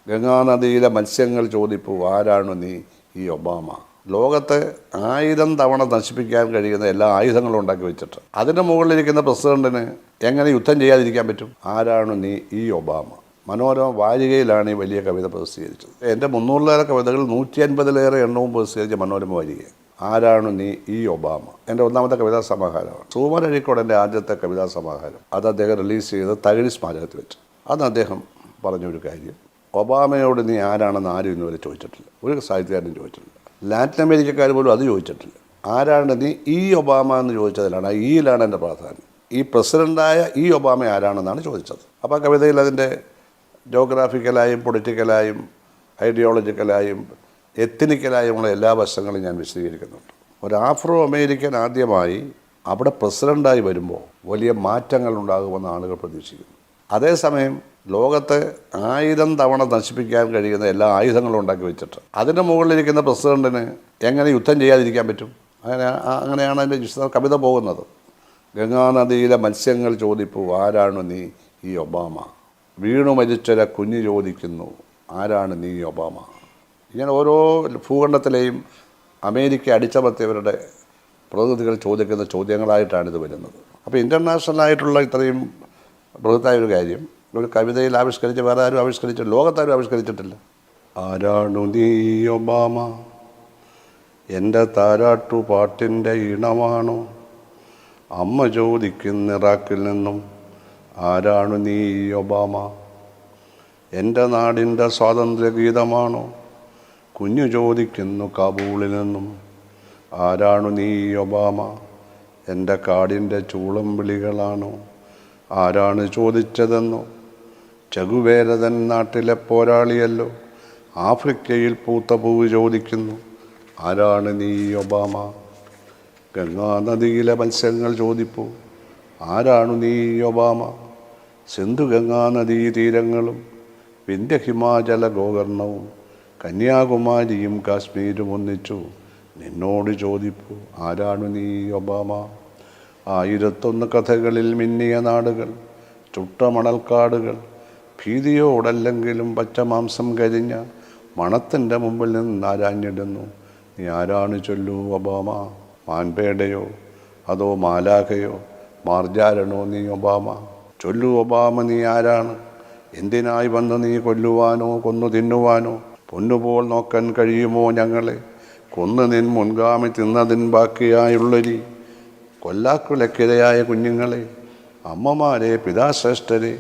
ഗംഗാനദിയിലെ മത്സ്യങ്ങൾ ചോദിപ്പൂ ആരാണു നീ ഈ ഒബാമ. ലോകത്തെ 1000 തവണ നശിപ്പിക്കാൻ കഴിയുന്ന എല്ലാ ആയുധങ്ങളും ഉണ്ടാക്കി വെച്ചിട്ട് അതിൻ്റെ മുകളിലിരിക്കുന്ന പ്രസിഡന്റിന് എങ്ങനെ യുദ്ധം ചെയ്യാതിരിക്കാൻ പറ്റും? ആരാണു നീ ഈ ഒബാമ. മനോരമ വാരികയിലാണ് ഈ വലിയ കവിത പ്രസിദ്ധീകരിച്ചത്. എൻ്റെ 300-ലേറെ കവിതകൾ 150-ലേറെ എണ്ണവും പ്രസിദ്ധീകരിച്ച മനോരമ വാരിക. ആരാണു നീ ഈ ഒബാമ എൻ്റെ ഒന്നാമത്തെ കവിതാ സമാഹാരമാണ്. സുകുമാരൻ അഴീക്കോട് എൻ്റെ ആദ്യത്തെ കവിതാ സമാഹാരം. അത് അദ്ദേഹം റിലീസ് ചെയ്ത് തകഴി സ്മാരകത്തിൽ വെച്ച്. അന്ന് അദ്ദേഹം പറഞ്ഞൊരു കാര്യം, ഒബാമയോട് നീ ആരാണെന്ന് ആരും ഇന്നുവരെ ചോദിച്ചിട്ടില്ല, ഒരു സാഹിത്യകാരനും ചോദിച്ചിട്ടില്ല. ലാറ്റിൻ അമേരിക്കക്കാർ പോലും അത് ചോദിച്ചിട്ടില്ല. ആരാണ് നീ ഈ ഒബാമ എന്ന് ചോദിച്ചതിലാണ്, ഈയിലാണ് എൻ്റെ പ്രാധാന്യം. ഈ പ്രസിഡൻ്റായ ഈ ഒബാമ ആരാണെന്നാണ് ചോദിച്ചത്. അപ്പോൾ ആ കവിതയിൽ അതിൻ്റെ ജോഗ്രാഫിക്കലായും പൊളിറ്റിക്കലായും ഐഡിയോളജിക്കലായും എത്നിക്കലായുമുള്ള എല്ലാ വശങ്ങളും ഞാൻ വിശദീകരിക്കുന്നുണ്ട്. ഒരു ആഫ്രോ അമേരിക്കൻ ആദ്യമായി അവിടെ പ്രസിഡൻ്റായി വരുമ്പോൾ വലിയ മാറ്റങ്ങൾ ഉണ്ടാകുമെന്ന് ആളുകൾ പ്രതീക്ഷിക്കുന്നു. അതേസമയം ലോകത്തെ 1000 തവണ നശിപ്പിക്കാൻ കഴിയുന്ന എല്ലാ ആയുധങ്ങളും ഉണ്ടാക്കി വെച്ചിട്ട് അതിൻ്റെ മുകളിലിരിക്കുന്ന പ്രസിഡന്റിന് എങ്ങനെ യുദ്ധം ചെയ്യാതിരിക്കാൻ പറ്റും? അങ്ങനെയാണ് അതിൻ്റെ കവിത പോകുന്നത്. ഗംഗാനദിയിലെ മത്സ്യങ്ങൾ ചോദിപ്പൂ ആരാണു നീ ഈ ഒബാമ. വീണു മരിച്ചൊര കുഞ്ഞ് ചോദിക്കുന്നു ആരാണ് നീ ഈ ഒബാമ. ഇങ്ങനെ ഓരോ ഭൂഖണ്ഡത്തിലെയും അമേരിക്ക അടിച്ചമർത്തിയവരുടെ പ്രതിനിധികൾ ചോദിക്കുന്ന ചോദ്യങ്ങളായിട്ടാണിത് വരുന്നത്. അപ്പോൾ ഇൻ്റർനാഷണലായിട്ടുള്ള ഇത്രയും ബൃഹത്തായ ഒരു കാര്യം ഒരു കവിതയിൽ ആവിഷ്കരിച്ച് വേറെ ആരും ആവിഷ്കരിച്ചില്ല, ലോകത്താരും ആവിഷ്കരിച്ചിട്ടില്ല. ആരാണു നീ ഒബാമ, എൻ്റെ താരാട്ടു പാട്ടിൻ്റെ ഇണമാണോ? അമ്മ ചോദിക്കുന്ന ഇറാഖിൽ നിന്നും ആരാണു നീ ഒബാമ. എൻ്റെ നാടിൻ്റെ സ്വാതന്ത്ര്യഗീതമാണോ? കുഞ്ഞു ചോദിക്കുന്നു കാബൂളിൽ നിന്നും ആരാണു നീ ഒബാമ. എൻ്റെ കാടിൻ്റെ ചൂളം വിളികളാണോ? ആരാണ് ചോദിച്ചതെന്നോ? ചകുവേരതൻ നാട്ടിലെ പോരാളിയല്ലോ, ആഫ്രിക്കയിൽ പൂത്ത പൂവ് ചോദിക്കുന്നു ആരാണ് നീ ഒബാമ. ഗംഗാനദിയിലെ മത്സ്യങ്ങൾ ചോദിപ്പൂ ആരാണു നീ ഒബാമ. സിന്ധു ഗംഗാനദീ തീരങ്ങളും വിന്ധ്യ ഹിമാചല ഗോകർണവും കന്യാകുമാരിയും കാശ്മീരും ഒന്നിച്ചു നിന്നോട് ചോദിപ്പൂ ആരാണു നീ ഒബാമ. 1001 കഥകളിൽ മിന്നിയ നാടുകൾ, ചുട്ട മണൽക്കാടുകൾ, ഭീതിയോടല്ലെങ്കിലും പച്ചമാംസം കരിഞ്ഞ മണത്തിൻ്റെ മുമ്പിൽ നിന്ന് ആരാഞ്ഞിടുന്നു നീ ആരാണ് ചൊല്ലൂ ഒബാമ. മാൻപേടയോ അതോ മാലാഖയോ മാർജാരണോ നീ ഒബാമ. ചൊല്ലൂ ഒബാമ നീ ആരാണ്? എന്തിനായി വന്ന് നീ കൊല്ലുവാനോ കൊന്നു തിന്നുവാനോ? പൊന്നുപോൽ നോക്കാൻ കഴിയുമോ ഞങ്ങളെ? കൊന്നു നിൻ മുൻഗാമി തിന്നതിന് ബാക്കിയായുള്ളൊരി കൊല്ലാക്കുലക്കിരയായ കുഞ്ഞുങ്ങളെ, അമ്മമാരെ, പിതാശ്രേഷ്ഠരെ,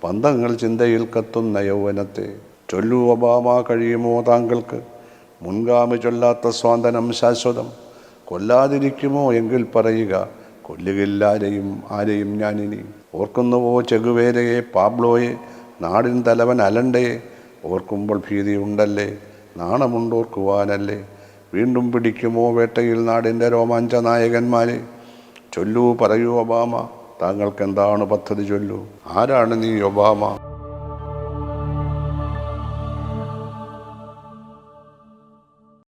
പന്തങ്ങൾ ചിന്തയിൽ കത്തുന്ന യൗവനത്തെ. ചൊല്ലൂ ഒബാമ കഴിയുമോ താങ്കൾക്ക് മുൻഗാമി ചൊല്ലാത്ത സ്വാതനം ശാശ്വതം? കൊല്ലാതിരിക്കുമോ എങ്കിൽ പറയുക, കൊല്ലുകില്ലാരെയും ആരെയും ഞാനിനി. ഓർക്കുന്നുവോ ചെഗുവേരയെ, പാബ്ലോയെ, നാടിൻ തലവൻ അലണ്ടയെ? ഓർക്കുമ്പോൾ ഭീതിയുണ്ടല്ലേ, നാണമുണ്ടോർക്കുവാനല്ലേ? വീണ്ടും പിടിക്കുമോ വേട്ടയിൽ നാടിൻ്റെ രോമാഞ്ച നായകന്മാരെ? ചൊല്ലൂ പറയൂ ഒബാമ, താങ്കൾക്കെന്താണ് പദ്ധതി? ചൊല്ലൂ ആരാണ് നീ ഒബാമ.